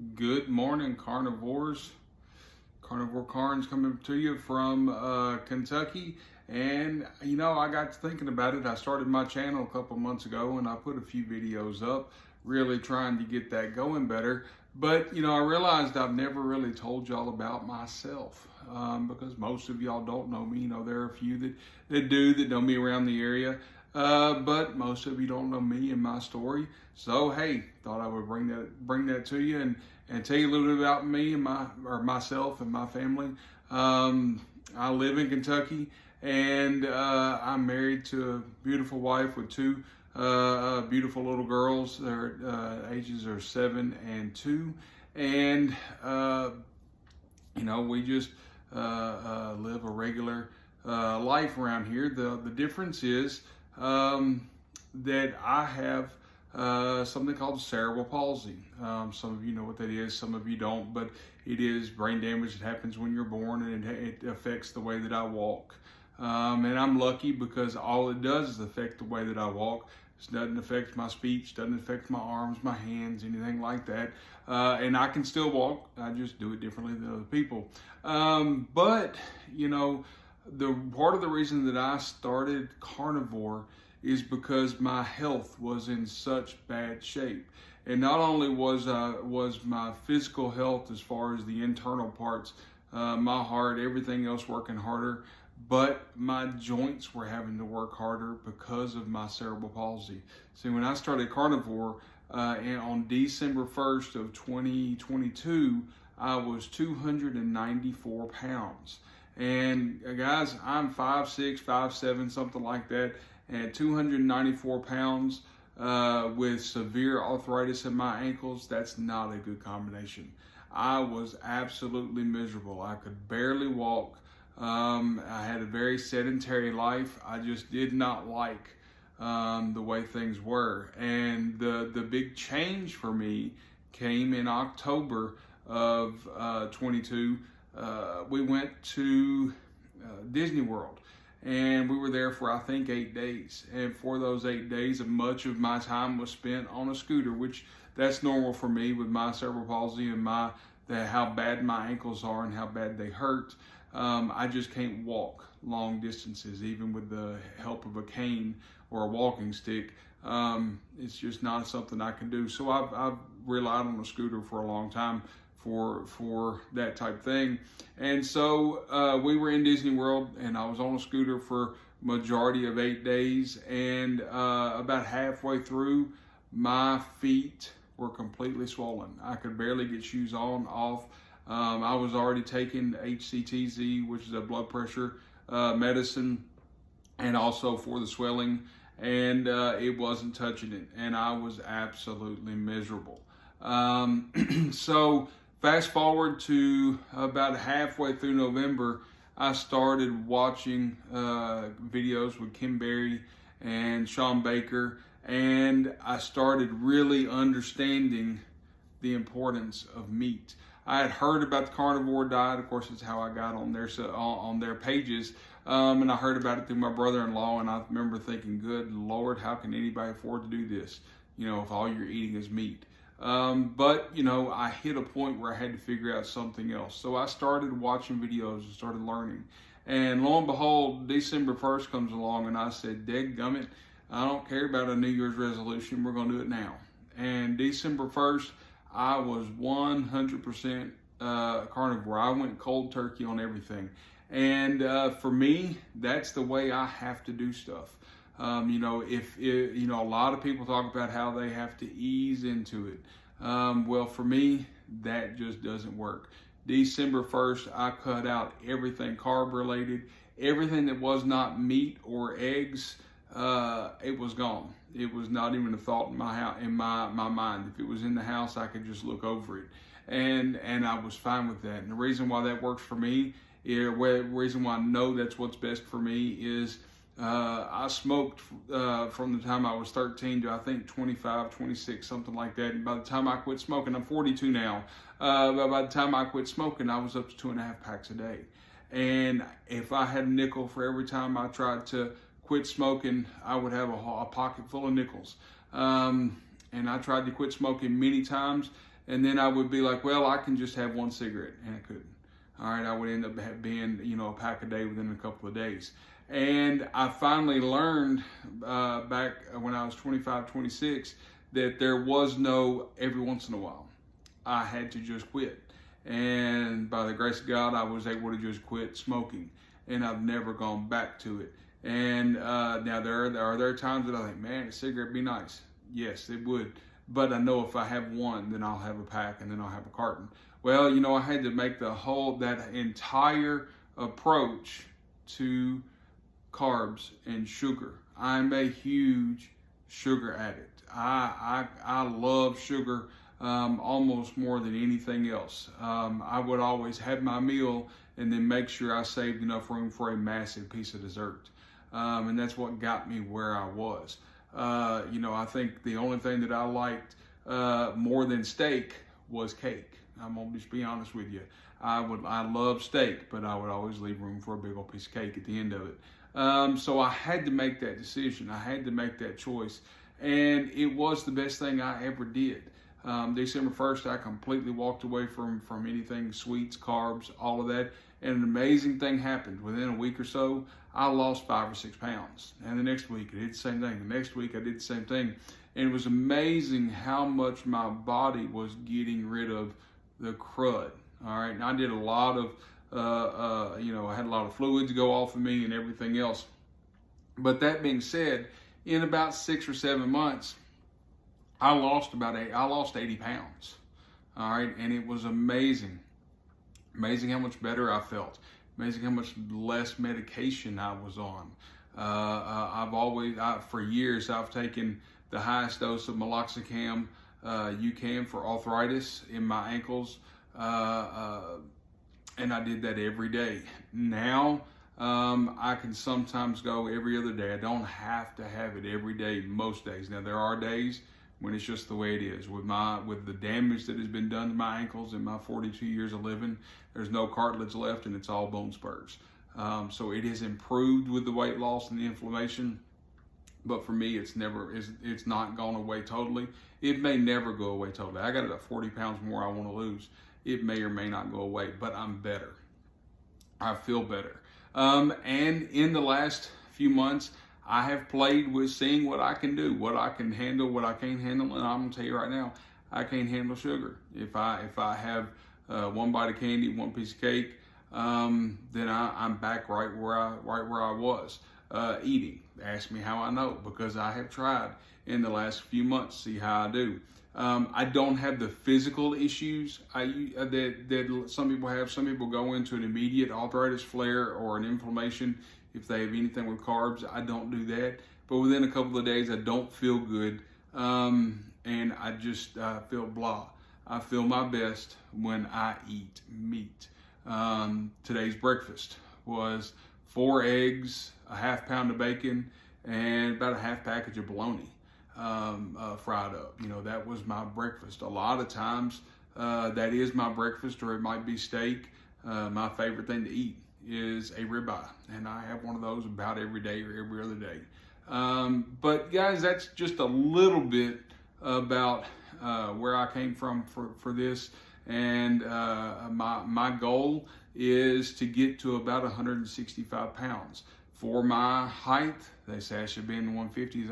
Good morning, carnivores. Carnivore Carnes coming to you from Kentucky. And I got to thinking about it. I started my channel a couple months ago and I put a few videos up, really trying to get that going better. But I realized I've never really told y'all about myself because most of y'all don't know me. There are a few that know me around the area. But most of you don't know me and my story. So hey, thought I would bring that to you and tell you a little bit about me and myself and my family. I live in Kentucky, and I'm married to a beautiful wife with two beautiful little girls. Their ages are 7 and 2, and we just live a regular life around here. The difference is that I have something called cerebral palsy. Some of you know what that is, some of you don't, but it is brain damage that happens when you're born, and it affects the way that I walk. And I'm lucky because all it does is affect the way that I walk. It doesn't affect my speech, doesn't affect my arms, my hands, anything like that. And I can still walk, I just do it differently than other people. But the part of the reason that I started Carnivore is because my health was in such bad shape. And not only was my physical health, as far as the internal parts, my heart, everything else working harder, but my joints were having to work harder because of my cerebral palsy. See, when I started Carnivore and on December 1st of 2022, I was 294 pounds. And guys, I'm 5'6", 5'7", something like that, and 294 pounds with severe arthritis in my ankles. That's not a good combination. I was absolutely miserable. I could barely walk. I had a very sedentary life. I just did not like the way things were. And the big change for me came in October of 22. We went to Disney World, and we were there for, I think, 8 days. And for those 8 days, much of my time was spent on a scooter, which that's normal for me with my cerebral palsy and how bad my ankles are and how bad they hurt. I just can't walk long distances, even with the help of a cane or a walking stick. It's just not something I can do. So I've relied on a scooter for a long time for that type thing. And so we were in Disney World, and I was on a scooter for majority of 8 days, and about halfway through, my feet were completely swollen. I could barely get shoes on, off. I was already taking HCTZ, which is a blood pressure medicine, and also for the swelling, and it wasn't touching it, and I was absolutely miserable. So fast forward to about halfway through November, I started watching videos with Kim Berry and Sean Baker, and I started really understanding the importance of meat. I had heard about the carnivore diet. Of course, it's how I got on their pages, and I heard about it through my brother-in-law, and I remember thinking, good Lord, how can anybody afford to do this, if all you're eating is meat? But I hit a point where I had to figure out something else. So I started watching videos and started learning. And lo and behold, December 1st comes along, and I said, dadgummit, I don't care about a New Year's resolution. We're going to do it now. And December 1st, I was 100% carnivore. I went cold turkey on everything. And for me, that's the way I have to do stuff. A lot of people talk about how they have to ease into it. Well, for me, that just doesn't work. December 1st, I cut out everything carb related, everything that was not meat or eggs. It was gone. It was not even a thought in my mind. If it was in the house, I could just look over it, and I was fine with that. And the reason why that works for me, the reason why I know that's what's best for me is I smoked from the time I was 13 to I think 25, 26, something like that. And by the time I quit smoking, I'm 42 now. But by the time I quit smoking, I was up to 2.5 packs a day. And if I had a nickel for every time I tried to quit smoking, I would have a pocket full of nickels. And I tried to quit smoking many times, and then I would be like, well, I can just have one cigarette, and I couldn't. All right, I would end up being, a pack a day within a couple of days. And I finally learned back when I was 25, 26, that there was no every once in a while. I had to just quit. And by the grace of God, I was able to just quit smoking. And I've never gone back to it. And now there are times that I think, man, a cigarette would be nice. Yes, it would. But I know if I have one, then I'll have a pack, and then I'll have a carton. Well, I had to make that entire approach to carbs and sugar. I'm a huge sugar addict. I love sugar almost more than anything else. I would always have my meal and then make sure I saved enough room for a massive piece of dessert. And that's what got me where I was. I think the only thing that I liked more than steak was cake. I'm gonna just be honest with you. I love steak, but I would always leave room for a big old piece of cake at the end of it. So I had to make that decision. I had to make that choice, and it was the best thing I ever did. December 1st, I completely walked away from anything sweets, carbs, all of that. And an amazing thing happened. Within a week or so, I lost 5 or 6 pounds. And the next week, I did the same thing. The next week, I did the same thing. And it was amazing how much my body was getting rid of the crud. All right. And I did a lot of, I had a lot of fluids go off of me and everything else. But that being said, in about 6 or 7 months, I lost 80 pounds. All right. And it was amazing. Amazing how much better I felt. Amazing how much less medication I was on. For years, I've taken the highest dose of meloxicam you can for arthritis in my ankles. And I did that every day. Now, I can sometimes go every other day. I don't have to have it every day, most days. Now, there are days when it's just the way it is. With the damage that has been done to my ankles in my 42 years of living, there's no cartilage left and it's all bone spurs. So it has improved with the weight loss and the inflammation, but for me, it's not gone away totally. It may never go away totally. I got about 40 pounds more I want to lose. It may or may not go away, but I'm better. I feel better. And in the last few months, I have played with seeing what I can do, what I can handle, what I can't handle, and I'm gonna tell you right now, I can't handle sugar. If I have one bite of candy, one piece of cake, then I'm back right where I was eating. Ask me how I know, because I have tried in the last few months, see how I do. I don't have the physical issues that some people have. Some people go into an immediate arthritis flare or an inflammation if they have anything with carbs. I don't do that. But within a couple of days, I don't feel good. And I just feel blah. I feel my best when I eat meat. Today's breakfast was 4 eggs, a half pound of bacon, and about a half package of bologna fried up. That was my breakfast. A lot of times that is my breakfast, or it might be steak. My favorite thing to eat is a ribeye, and I have one of those about every day or every other day. But guys, that's just a little bit about where I came from for this, and my goal is to get to about 165 pounds. For my height, they say I should be in the 150s.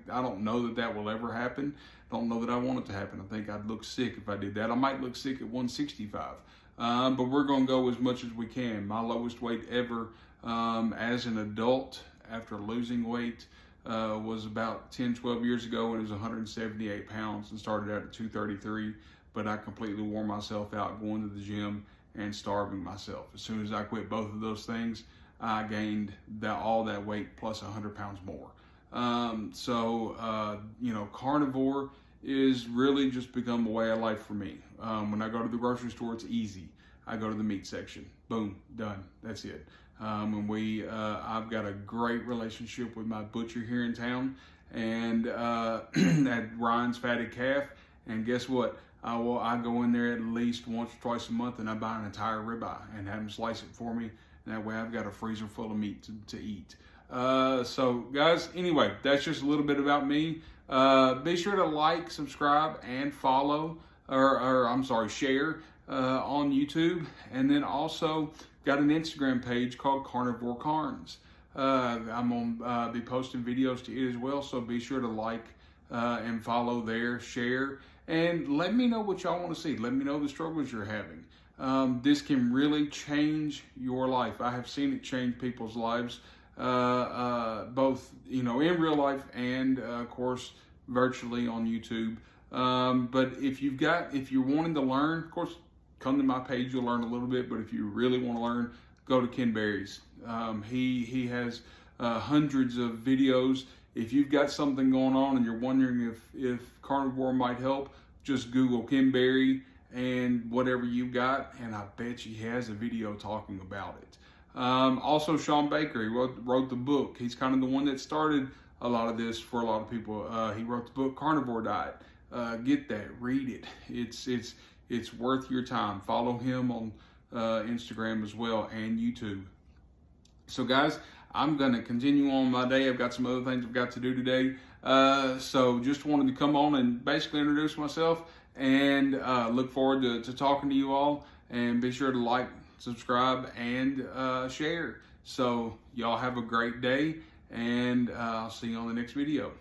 I don't know that will ever happen. I don't know that I want it to happen. I think I'd look sick if I did that. I might look sick at 165. But we're going to go as much as we can. My lowest weight ever as an adult after losing weight was about 10, 12 years ago, when it was 178 pounds and started out at 233. But I completely wore myself out going to the gym and starving myself. As soon as I quit both of those things, I gained all that weight plus 100 pounds more. Carnivore is really just become a way of life for me. When I go to the grocery store, it's easy. I go to the meat section. Boom, done. That's it. I've got a great relationship with my butcher here in town, and at Ryan's Fatted Calf. And guess what? I go in there at least once or twice a month, and I buy an entire ribeye and have them slice it for me. And that way I've got a freezer full of meat to eat. So guys, anyway, that's just a little bit about me. Be sure to like, subscribe, and follow or I'm sorry, share on YouTube. And then also got an Instagram page called Carnivore Carnes. I'm gonna be posting videos to it as well, so be sure to like and follow there, share, and let me know what y'all want to see. Let me know the struggles you're having. This can really change your life. I have seen it change people's lives, both in real life and of course virtually on YouTube. But if you're wanting to learn, of course, come to my page. You'll learn a little bit. But if you really want to learn, go to Ken Berry's. He has hundreds of videos. If you've got something going on and you're wondering if carnivore might help, just Google Ken Berry and whatever you've got, and I bet you he has a video talking about it. Also, Sean Baker, he wrote the book. He's kind of the one that started a lot of this for a lot of people. He wrote the book Carnivore Diet. Get that, read it. It's worth your time. Follow him on Instagram as well and YouTube. So guys, I'm going to continue on my day. I've got some other things I've got to do today. So just wanted to come on and basically introduce myself and look forward to talking to you all. And be sure to like, subscribe, and share. So y'all have a great day, and I'll see you on the next video.